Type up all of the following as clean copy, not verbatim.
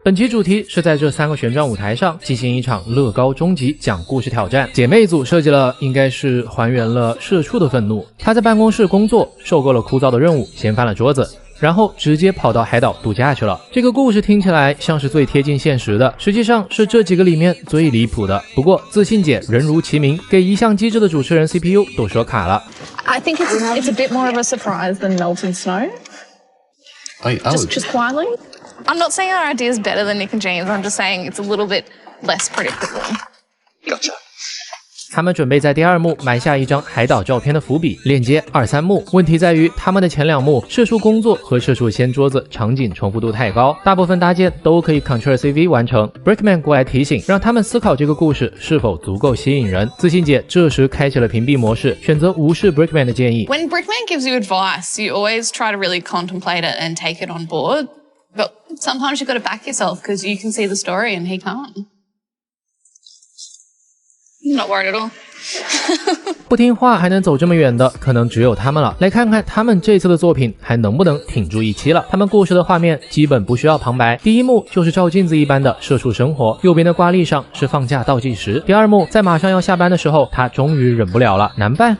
本期主题是在这3个旋转舞台上进行一场乐高终极讲故事挑战。姐妹组设计了应该是还原了社畜的愤怒，他在办公室工作，受够了枯燥的任务，掀翻了桌子，然后直接跑到海岛度假去了。这个故事听起来像是最贴近现实的，实际上是这几个里面最离谱的。不过自信姐人如其名，给一向机智的主持人 CPU 都说卡了。 I think it's a bit more of a surprise than melting snow. Just quietly. I'm not saying our idea is better than Nick and James. I'm just saying it's a little bit less predictable. Gotcha. 他们准备在第2幕埋下一张海岛照片的伏笔，链接2、3幕。问题在于他们的前2幕社畜工作和社畜掀桌子场景重复度太高，大部分搭建都可以 Ctrl+CV 完成。Brickman 过来提醒，让他们思考这个故事是否足够吸引人。自信姐这时开启了屏蔽模式，选择无视 Brickman 的建议。 When Brickman gives you advice, you always try to really contemplate it and take it on board. But sometimes you've got to back yourself because you can see the story and he can't. I'm not worried at all. 不听话还能走这么远的，可能只有他们了。来看看他们这次的作品还能不能挺住一期了。他们故事的画面基本不需要旁白，第1幕就是照镜子一般的社畜生活，右边的挂历上是放假倒计时。第2幕在马上要下班的时候，他终于忍不了了，难办。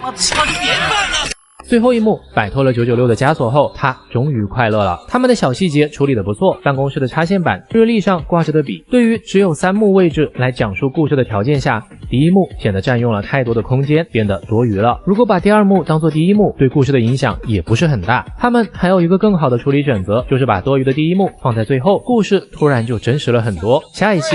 最后1幕摆脱了996的枷锁后，他终于快乐了。他们的小细节处理得不错，办公室的插线板、日历上挂着的笔，对于只有3幕位置来讲述故事的条件下，第1幕显得占用了太多的空间，变得多余了。如果把第2幕当做第1幕，对故事的影响也不是很大。他们还有一个更好的处理选择，就是把多余的第1幕放在最后，故事突然就真实了很多。下一期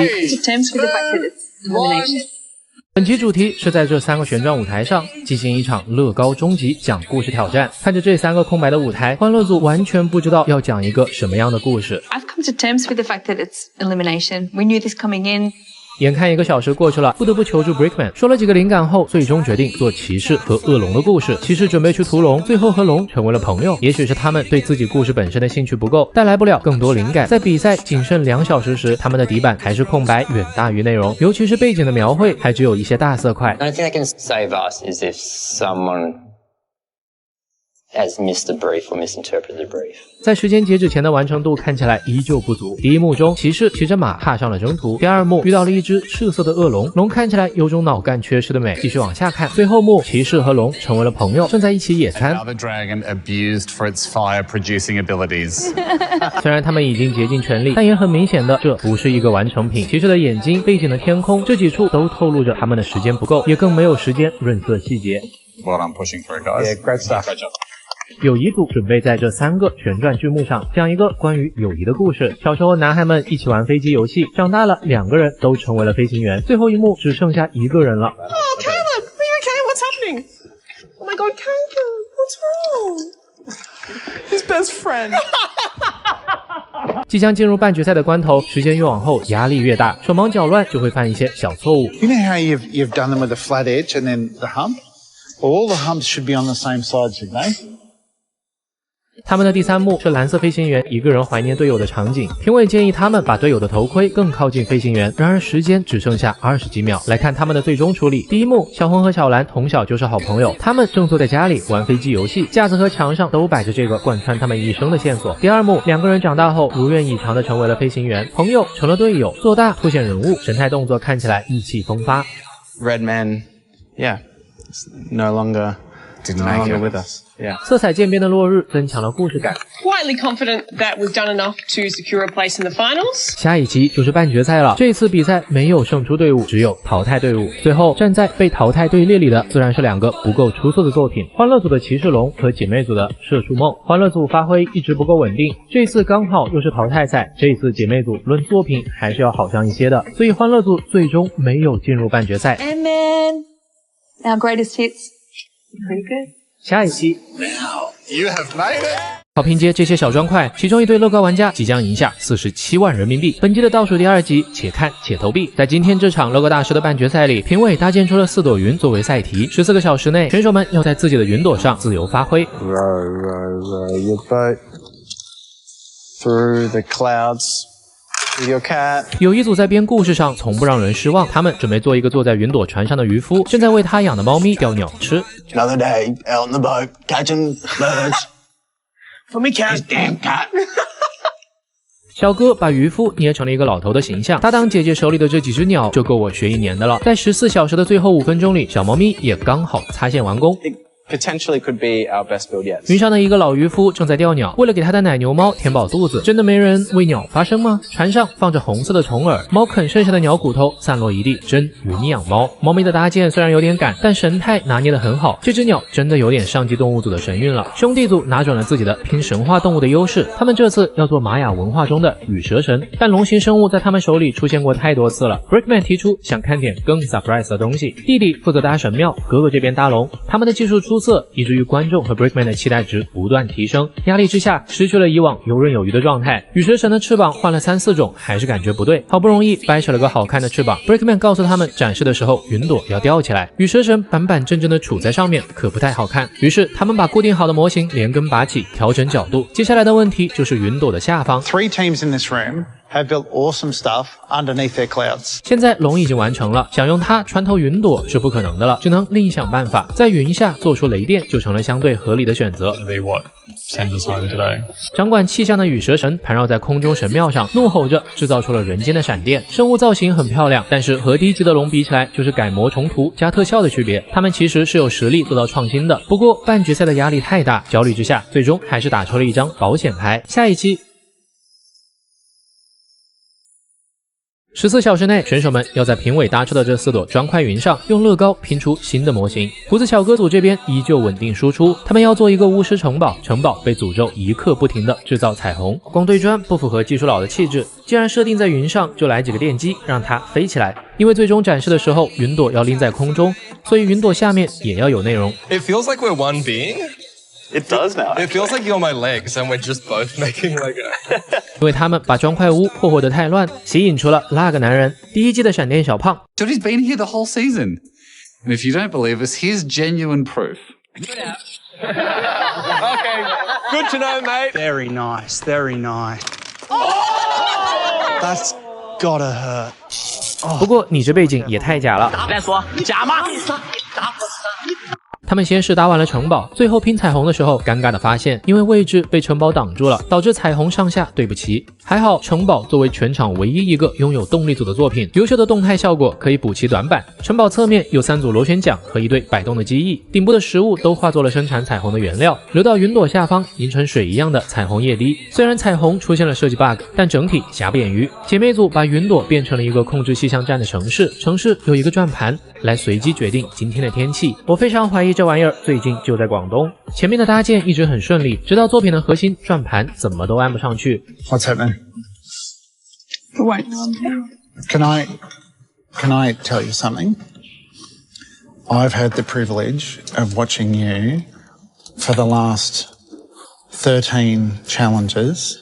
本期主题是在这3个旋转舞台上进行一场乐高终极讲故事挑战。看着这3个空白的舞台，欢乐组完全不知道要讲一个什么样的故事。 I've come to terms with the fact that it's elimination. We knew this coming in. 眼看1个小时过去了，不得不求助 Brickman， 说了几个灵感后，最终决定做骑士和恶龙的故事。骑士准备去屠龙，最后和龙成为了朋友。也许是他们对自己故事本身的兴趣不够，带来不了更多灵感。在比赛仅剩2小时时，他们的底板还是空白远大于内容，尤其是背景的描绘还只有一些大色块。 The only thing that can save us is if someone has missed the brief or misinterpreted the brief. 在时间截止前的完成度看起来依旧不足。第1幕中，骑士骑着马踏上了征途。第2幕遇到了一只赤色的恶龙，龙看起来有种脑干缺失的美。继续往下看，最后幕骑士和龙成为了朋友，正在一起野餐。 Another dragon abused for its fire-producing abilities. 虽然他们已经竭尽全力，但也很明显的，这不是一个完成品。骑士的眼睛、背景的天空，这几处都透露着他们的时间不够，也更没有时间润色细节。 Well done pushing through, guys. Yeah, great stuff. Great job. 友谊组准备在这3个旋转剧目上讲一个关于友谊的故事。小时候男孩们一起玩飞机游戏，长大了2个人都成为了飞行员，最后1幕只剩下1个人了。 Oh, Caleb, are you okay? What's happening? Oh my god, Caleb, what's wrong? His best friend. 即将进入半决赛的关头，时间越往后压力越大，手忙脚乱就会犯一些小错误。 You know how you've done them with a flat edge and then the hump? Well, all the humps should be on the same side, shouldn't they? 他们的第3幕是蓝色飞行员一个人怀念队友的场景，评委建议他们把队友的头盔更靠近飞行员，然而时间只剩下20几秒。来看他们的最终处理。第1幕，小红和小蓝从小就是好朋友，他们正坐在家里玩飞机游戏，架子和墙上都摆着这个贯穿他们一生的线索。第2幕，2个人长大后如愿以偿的成为了飞行员，朋友成了队友，做大凸显人物，神态动作看起来意气风发。 Redman, yeah, no longer with us. Yeah. 色彩渐变的落日增强了故事感。 Quietly confident that we've done enough to secure a place in the finals. 下一期就是半决赛了，这次比赛没有胜出队伍，只有淘汰队伍。最后站在被淘汰队列里的自然是2个不够出色的作品，欢乐组的骑士龙和姐妹组的社畜梦。欢乐组发挥一直不够稳定，这次刚好又是淘汰赛，这次姐妹组论作品还是要好上一些的，所以欢乐组最终没有进入半决赛。 And then our greatest hits. Pretty good. 下一期 You have made it! 好拼接这些小砖块，其中一对乐高玩家即将赢下47万人民币。本季的倒数第2集，且看且投币。在今天这场乐高大师的半决赛里，评委搭建出了4朵云作为赛题，14个小时内，选手们要在自己的云朵上自由发挥。 Row your boat through the clouds with your cat. 友谊组在编故事上从不让人失望，他们准备做一个坐在云朵船上的渔夫，正在为他养的猫咪钓鸟吃。 Another day out on the boat, catching birds. For me, cat. Damn cat. 小哥把渔夫捏成了一个老头的形象，搭档姐姐手里的这几只鸟就够我学1年的了。在14小时的最后5分钟里，小猫咪也刚好擦线完工。Potentially could be our best build yet. 云上的一个老渔夫正在钓鸟，为了给他的奶牛猫填饱肚子，真的没人为鸟发声吗？船上放着红色的虫饵，猫啃剩下的鸟骨头散落一地，真云养猫。猫咪的搭建虽然有点赶，但神态拿捏得很好，这只鸟真的有点上级动物组的神韵了。兄弟组拿准了自己的拼神话动物的优势，他们这次要做玛雅文化中的羽蛇神，但龙形生物在他们手里出现过太多次了。Brickman 提出想看点更 surprise 的东西，弟弟负责搭神庙，哥哥这边搭龙，他们的技术出色，以至于观众和 Brickman 的期待值不断提升，压力之下失去了以往游刃有余的状态。羽蛇神的翅膀换了3、4种，还是感觉不对，好不容易掰扯了个好看的翅膀。Brickman 告诉他们，展示的时候云朵要吊起来，羽蛇神板板正正的杵在上面，可不太好看。于是他们把固定好的模型连根拔起，调整角度。接下来的问题就是云朵的下方。3 teams in this room have built awesome stuff underneath their clouds. 现在龙已经完成了，想用它穿透云朵是不可能的了，只能另想办法，在云下做出雷电就成了相对合理的选择。掌管气象的羽蛇神盘绕在空中神庙上，怒吼着制造出了人间的闪电。生物造型很漂亮，但是和低级的龙比起来，就是改模重涂加特效的区别。他们其实是有实力做到创新的，不过半决赛的压力太大，焦虑之下，最终还是打出了一张保险牌。下一期14小时内，选手们要在评委搭出的这4朵砖块云上用乐高拼出新的模型。胡子小哥组这边依旧稳定输出，他们要做一个巫师城堡，城堡被诅咒一刻不停的制造彩虹。光堆砖不符合技术佬的气质，既然设定在云上，就来几个电机让它飞起来。因为最终展示的时候，云朵要拎在空中，所以云朵下面也要有内容。It feels like we're one being.It does now. It feels like you're my legs and we're just both making Lego. 因为他们把砖块屋霍霍得太乱，吸引出了那个男人，第1季的闪电小胖。Jody's been here the whole season. And if you don't believe us, here's genuine proof. Okay, good to know, mate. Very nice, very nice. That's gotta hurt. 不过你这背景也太假了。再说假吗？他们先是搭完了城堡，最后拼彩虹的时候，尴尬的发现，因为位置被城堡挡住了，导致彩虹上下对不齐。还好城堡作为全场唯一一个拥有动力组的作品，优秀的动态效果可以补齐短板。城堡侧面有3组螺旋桨和一对摆动的机翼，顶部的食物都化作了生产彩虹的原料，流到云朵下方，凝成水一样的彩虹液滴。虽然彩虹出现了设计 bug， 但整体瑕不掩瑜。姐妹组把云朵变成了一个控制气象站的城市，城市有一个转盘来随机决定今天的天气。我非常怀疑这玩意儿最近就在广东。前面的搭建一直很顺利，直到作品的核心转盘怎么都安不上去。 What's happening? Wait. Can I tell you something? I've had the privilege of watching you for the last 13 challenges.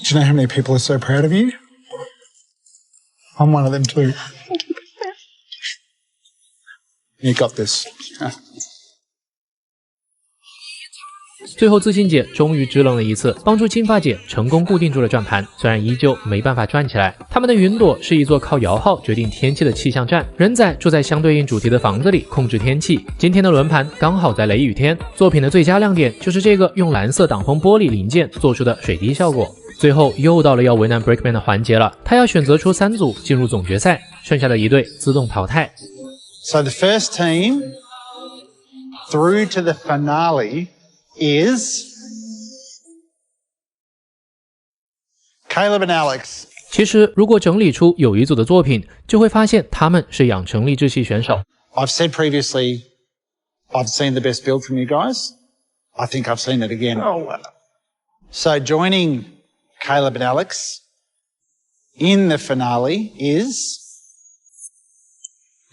Do you know how many people are so proud of you? I'm one of them too. You got this. 最后自信姐终于支棱了一次，帮助金发姐成功固定住了转盘，虽然依旧没办法转起来。他们的云朵是一座靠摇号决定天气的气象站，人仔住在相对应主题的房子里控制天气。今天的轮盘刚好在雷雨天，作品的最佳亮点就是这个用蓝色挡风玻璃零件做出的水滴效果。最后又到了要为难 Brickman 的环节了，他要选择出3组进入总决赛，剩下的1队自动淘汰。 So the first team through to the finale is Caleb and Alex. 其实如果整理出友谊组的作品，就会发现他们是养成励志系选手。 I've said previously, I've seen the best build from you guys. I think I've seen it again. Oh, wow. So joining Caleb and Alex in the finale is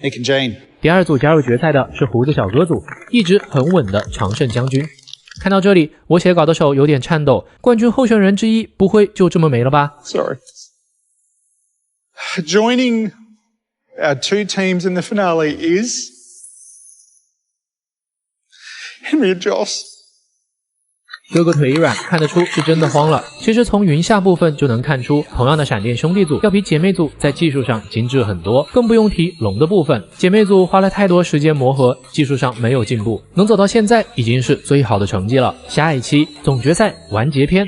Nick and Jane. 第2组加入决赛的是胡子小哥组，一直很稳的常胜将军。看到这里，我写稿的手有点颤抖。冠军候选人之一不会就这么没了吧 Sorry. Joining our 2 teams in the finale is Henry and Joss. 哥哥腿一软，看得出是真的慌了。其实从云下部分就能看出，同样的闪电兄弟组要比姐妹组在技术上精致很多，更不用提龙的部分。姐妹组花了太多时间磨合，技术上没有进步，能走到现在已经是最好的成绩了。下一期总决赛完结篇。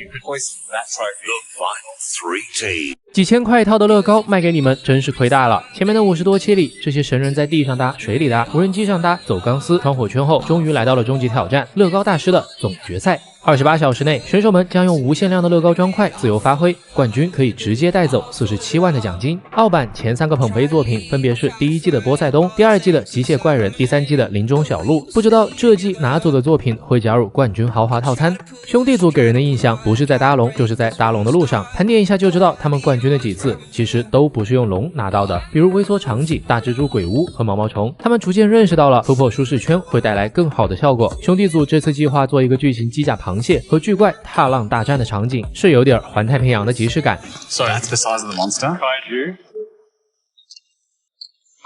几千块一套的乐高卖给你们，真是亏大了。前面的50多期里，这些神人在地上搭、水里搭、无人机上搭、走钢丝、穿火圈后，终于来到了终极挑战——乐高大师的总决赛。28小时内，选手们将用无限量的乐高砖块自由发挥，冠军可以直接带走47万的奖金。澳版前3个捧杯作品分别是第1季的波塞冬、第2季的机械怪人、第3季的林中小鹿。不知道这季哪组的作品会加入冠军豪华套餐？兄弟组给人的印象不是在搭龙，就是在搭龙的路上。盘点一下就知道，他们冠军的几次其实都不是用龙拿到的，比如微缩场景、大蜘蛛鬼屋和毛毛虫。他们逐渐认识到了突破舒适圈会带来更好的效果。兄弟组这次计划做一个巨型机甲螃蟹和巨怪踏浪大战的场景，是有点环太平洋的即视感。So that's the size of the monster. Kaiju.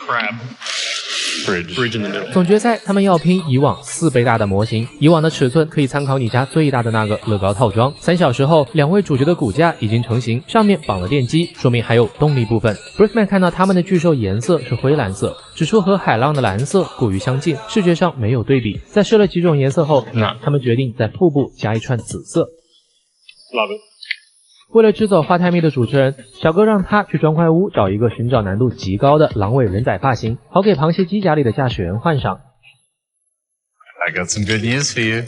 Crab. Bridge in the middle. 总决赛他们要拼以往4倍大的模型，以往的尺寸可以参考你家最大的那个乐高套装。3小时后，2位主角的骨架已经成型，上面绑了电机，说明还有动力部分。Brickman 看到他们的巨兽颜色是灰蓝色，指出和海浪的蓝色过于相近，视觉上没有对比。在试了几种颜色后，他们决定在腹部加一串紫色。Love it. 为了支走花太密的主持人，小哥让他去砖块屋找一个寻找难度极高的狼尾人仔发型，好给螃蟹机甲里的驾驶员换上。I got some good news for you.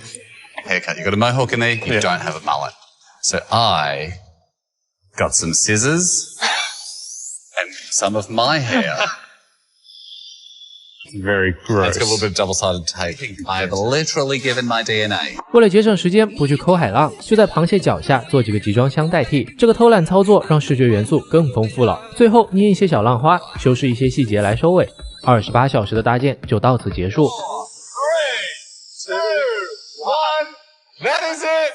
Haircut. You got a mohawk in there. You don't have a mullet. So I got some scissors and some of my hair. Very gross. It's got a little bit of double-sided tape. I've literally given my DNA. 为了节省时间，不去抠海浪，就在螃蟹脚下做几个集装箱代替。这个偷懒操作让视觉元素更丰富了。最后捏一些小浪花，修饰一些细节来收尾。28小时的搭建就到此结束。3, 2, 1. That is it.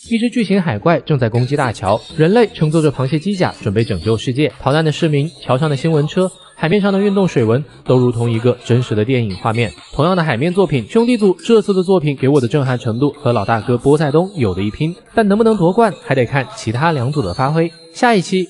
一只巨型海怪正在攻击大桥，人类乘坐着螃蟹机甲准备拯救世界。逃难的市民、桥上的新闻车、海面上的运动水纹，都如同一个真实的电影画面。同样的海面作品，兄弟组这次的作品给我的震撼程度和老大哥波塞冬有的一拼，但能不能夺冠，还得看其他2组的发挥。下一期